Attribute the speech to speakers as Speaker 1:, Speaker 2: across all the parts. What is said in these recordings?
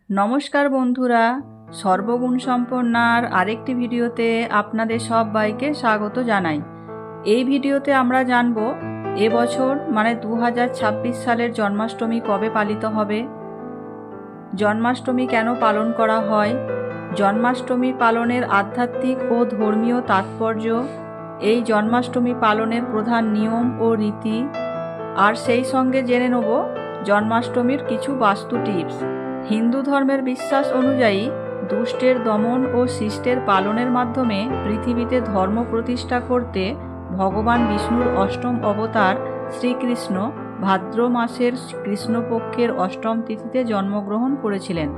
Speaker 1: নমস্কার বন্ধুরা, সর্বগুণ সম্পন্নার আরেকটি ভিডিওতে আপনাদের সবাইকে স্বাগত জানাই। এই ভিডিওতে আমরা জানব এবছর মানে 2026 সালের জন্মাষ্টমী কবে পালিত হবে, জন্মাষ্টমী কেন পালন করা হয়, জন্মাষ্টমী পালনের আধ্যাত্মিক ও ধর্মীয় তাৎপর্য, এই জন্মাষ্টমী পালনের প্রধান নিয়ম ও রীতি, আর সেই সঙ্গে জেনে নেব জন্মাষ্টমীর কিছু বাস্তু টিপস। হিন্দু ধর্মের বিশ্বাস অনুযায়ী দুষ্টের দমন ও শিষ্টের পালনের মাধ্যমে পৃথিবীতে ধর্ম প্রতিষ্ঠা করতে ভগবান বিষ্ণুর অষ্টম অবতার শ্রীকৃষ্ণ ভাদ্র মাসের কৃষ্ণপক্ষের অষ্টম তিথিতে জন্মগ্রহণ করেছিলেন।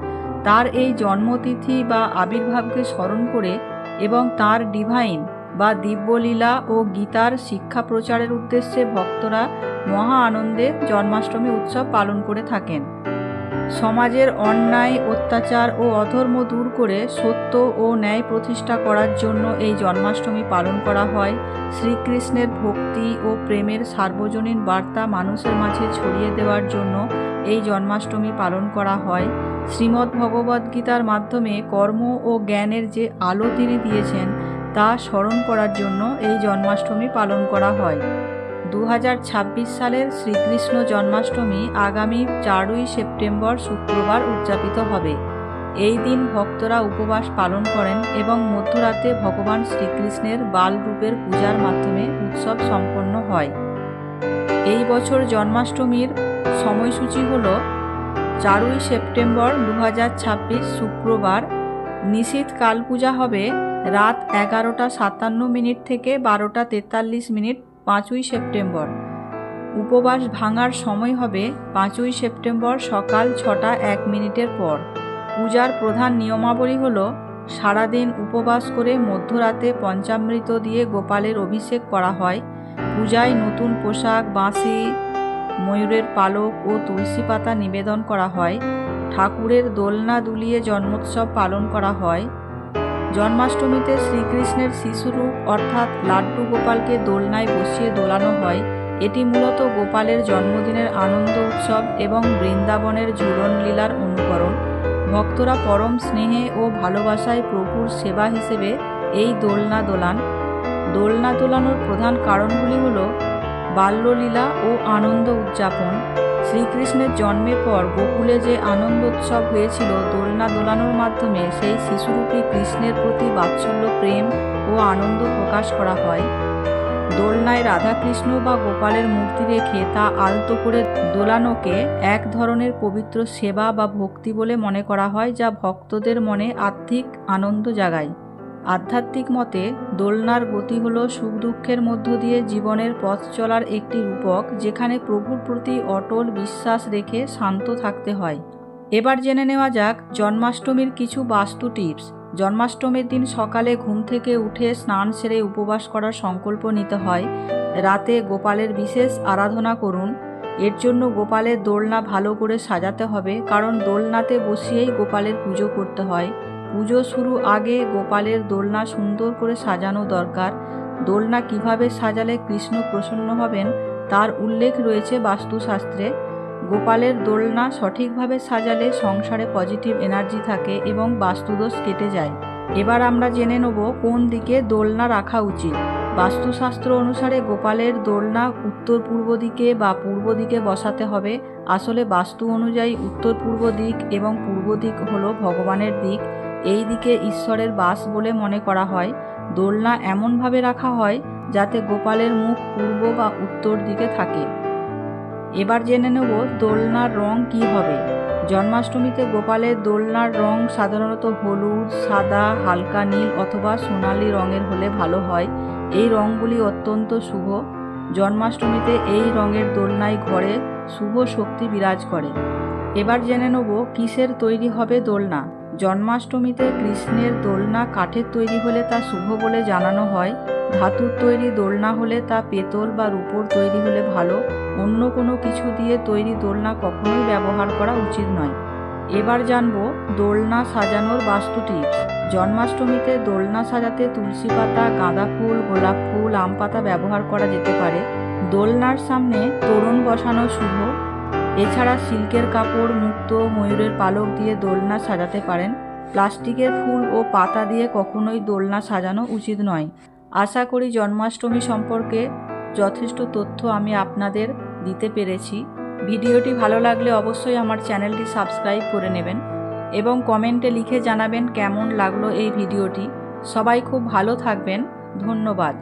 Speaker 1: তার এই জন্মতিথি বা আবির্ভাবকে স্মরণ করে এবং তার ডিভাইন বা দিব্যলীলা ও গীতার শিক্ষা প্রচারের উদ্দেশ্যে ভক্তরা মহা আনন্দে জন্মাষ্টমী উৎসব পালন করে থাকেন। সমাজের অন্যায়, অত্যাচার ও অধর্ম দূর করে সত্য ও ন্যায় প্রতিষ্ঠা করার জন্য এই জন্মাষ্টমী পালন করা হয়। শ্রীকৃষ্ণের ভক্তি ও প্রেমের সার্বজনীন বার্তা মানুষের মাঝে ছড়িয়ে দেওয়ার জন্য এই জন্মাষ্টমী পালন করা হয়। শ্রীমদ্ ভগবদ্গীতার মাধ্যমে কর্ম ও জ্ঞানের যে আলো তিনি দিয়েছেন তা স্মরণ করার জন্য এই জন্মাষ্টমী পালন করা হয়। 2026 সালের শ্রীকৃষ্ণ জন্মাষ্টমী আগামী 4ই সেপ্টেম্বর শুক্রবার উদযাপিত হবে। এই দিন ভক্তরা উপবাস পালন করেন এবং মধ্যরাতে ভগবান শ্রীকৃষ্ণের বাল রূপের পূজার মাধ্যমে উৎসব সম্পন্ন হয়। এই বছর জন্মাষ্টমীর সময়সূচি হল 4ই সেপ্টেম্বর 2026 শুক্রবার নিশীথ কাল পূজা হবে রাত 11:57 থেকে 12:43 5ই সেপ্টেম্বর। উপবাস ভাঙার সময় হবে 5ই সেপ্টেম্বর সকাল 6:01 পর। পূজার প্রধান নিয়মাবলী হল সারাদিন উপবাস করে মধ্যরাতে পঞ্চামৃত দিয়ে গোপালের অভিষেক করা হয়। পূজায় নতুন পোশাক, বাঁশি, ময়ূরের পালক ও তুলসী পাতা নিবেদন করা হয়। ঠাকুরের দোলনা দুলিয়ে জন্মোৎসব পালন করা হয়। জন্মাষ্টমীতে শ্রীকৃষ্ণের শিশুরূপ অর্থাৎ লাড্ডু গোপালকে দোলনায় বসিয়ে দোলানো হয়। এটি মূলত গোপালের জন্মদিনের আনন্দ উৎসব এবং বৃন্দাবনের ঝুলন লীলার অনুকরণ। ভক্তরা পরম স্নেহে ও ভালোবাসায় প্রভুর সেবা হিসেবে এই দোলনা দোলান। দোলনা দোলানোর প্রধান কারণগুলি হল বাল্যলীলা ও আনন্দ উদযাপন। শ্রীকৃষ্ণের জন্মের পর গোকুলে যে আনন্দোৎসব হয়েছিল, দোলনা দোলানোর মাধ্যমে সেই শিশুরূপী কৃষ্ণের প্রতি বাৎসল্য, প্রেম ও আনন্দ প্রকাশ করা হয়। দোলনায় রাধাকৃষ্ণ বা গোপালের মূর্তি রেখে তা আলতো করে দোলানোকে এক ধরনের পবিত্র সেবা বা ভক্তি বলে মনে করা হয়, যা ভক্তদের মনে আত্মিক আনন্দ জাগায়। আধ্যাত্মিক মতে দোলনার গতি হল সুখ দুঃখের মধ্য দিয়ে জীবনের পথ চলার একটি রূপক, যেখানে প্রভুর প্রতি অটল বিশ্বাস রেখে শান্ত থাকতে হয়। এবার জেনে নেওয়া যাক জন্মাষ্টমীর কিছু বাস্তু টিপস। জন্মাষ্টমীর দিন সকালে ঘুম থেকে উঠে স্নান সেরে উপবাস করার সংকল্প নিতে হয়। রাতে গোপালের বিশেষ আরাধনা করুন। এর জন্য গোপালের দোলনা ভালো করে সাজাতে হবে, কারণ দোলনাতে বসিয়েই গোপালের পুজো করতে হয়। পুজো শুরু আগে গোপালের দোলনা সুন্দর করে সাজানো দরকার। দোলনা কিভাবে সাজালে কৃষ্ণ প্রসন্ন হবেন তার উল্লেখ রয়েছে বাস্তুশাস্ত্রে। গোপালের দোলনা সঠিকভাবে সাজালে সংসারে পজিটিভ এনার্জি থাকে এবং বাস্তুদোষ কেটে যায়। এবার আমরা জেনে নেব কোন দিকে দোলনা রাখা উচিত। বাস্তুশাস্ত্র অনুসারে গোপালের দোলনা উত্তর পূর্ব দিকে বা পূর্ব দিকে বসাতে হবে। আসলে বাস্তু অনুযায়ী উত্তর পূর্ব দিক এবং পূর্ব দিক হলো ভগবানের দিক। এই দিকে ঈশ্বরের বাস বলে মনে করা হয়। দোলনা এমনভাবে রাখা হয় যাতে গোপালের মুখ পূর্ব বা উত্তর দিকে থাকে। এবার জেনে নেব দোলনার রং কী হবে। জন্মাষ্টমীতে গোপালের দোলনার রং সাধারণত হলুদ, সাদা, হালকা নীল অথবা সোনালি রঙের হলে ভালো হয়। এই রঙগুলি অত্যন্ত শুভ। জন্মাষ্টমীতে এই রঙের দোলনায় ঘরে শুভ শক্তি বিরাজ করে। এবার জেনে নেব কিসের তৈরি হবে দোলনা। জন্মাষ্টমীতে কৃষ্ণের দোলনা কাঠের তৈরি হলে তা শুভ বলে জানানো হয়। ধাতুর তৈরি দোলনা হলে তা পেতল বা রূপোর তৈরি হলে ভালো। অন্য কোনো কিছু দিয়ে তৈরি দোলনা কখনোই ব্যবহার করা উচিত নয়। এবার জানব দোলনা সাজানোর বাস্তু টিপস। জন্মাষ্টমীতে দোলনা সাজাতে তুলসী পাতা, গাঁদা ফুল, গোলাপ ফুল, আম পাতা ব্যবহার করা যেতে পারে। দোলনার সামনে তোরণ বসানো শুভ। এছাড়া সিল্কের কাপড়, মুক্তো, ময়ূরের পালক দিয়ে দোলনা সাজাতে পারেন। প্লাস্টিকের ফুল ও পাতা দিয়ে কখনোই দোলনা সাজানো উচিত নয়। আশা করি জন্মাষ্টমী সম্পর্কে যথেষ্ট তথ্য আমি আপনাদের দিতে পেরেছি। ভিডিওটি ভালো লাগলে অবশ্যই আমার চ্যানেলটি সাবস্ক্রাইব করে নেবেন এবং কমেন্টে লিখে জানাবেন কেমন লাগলো এই ভিডিওটি। সবাই খুব ভালো থাকবেন। ধন্যবাদ।